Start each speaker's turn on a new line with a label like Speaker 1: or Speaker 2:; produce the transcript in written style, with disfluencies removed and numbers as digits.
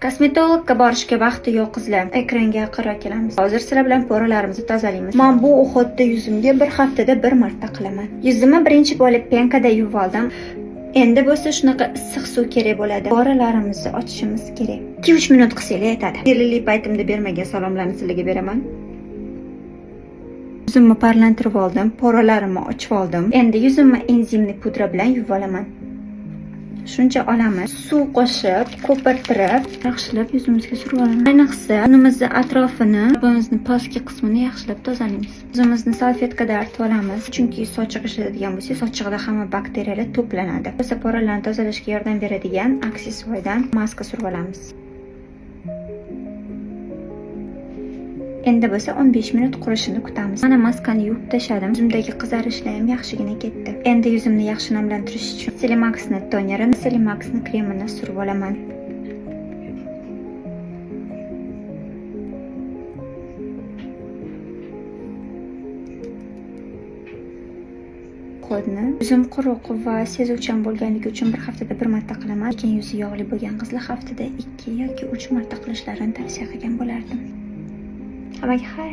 Speaker 1: Kosmetologga borishga vaqti yo'q qizlar. Ekranga qara kelamiz. Hozir sizlar bilan poralarimizni tozalaymiz. Men bu uxotni yuzimga bir haftada bir marta qilaman. Yuzimni birinchi bo'lib penkada yuvib oldim. Endi bo'lsa shunaqa issiq suv kerak bo'ladi. Poralarimizni ochishimiz kerak. 2-3 minut qilsanglar yetadi. Belli paytimda bermagan salomlarni sizlarga beraman. Yuzimni parlantirib oldim, poralarimni ochib oldim. Endi yuzimni enzimli pudra bilan yuvib olaman. Shuncha olamiz. Suv qo'shib, ko'pirtirib, yaxshilab yuzimizga surib olamiz. Ayniqsa, yuzimizni atrofini, yuzimizni pastki qismini yaxshilab tozalaymiz. Yuzimizni salfetkada artib olamiz. Chunki sochiq ishlatadigan bo'lsak, sochiqda hamma bakteriyalar to'planadi. Bo'lsa poralarni tozalashga yordam beradigan aksessuardan maska surib olamiz. Endi bo'lsa 15 minut qurishini kutamiz. Mana maskani yuvib tashladim. Yuzimdagi qizarishlar ham yaxshigina ketdi. Endi yuzimni yaxshi namlantirish uchun Silimax'ni tonerini, Silimax'ni kremini surib olaman. Yuzim quruq va sezuvchan bo'lganligi uchun bir haftada bir marta qilaman. Lekin yuzi yog'li bo'lgan qizlar haftada 2 yoki 3 marta qilishlarini tavsiya qilgan bo'lardim. Hammaga xayr.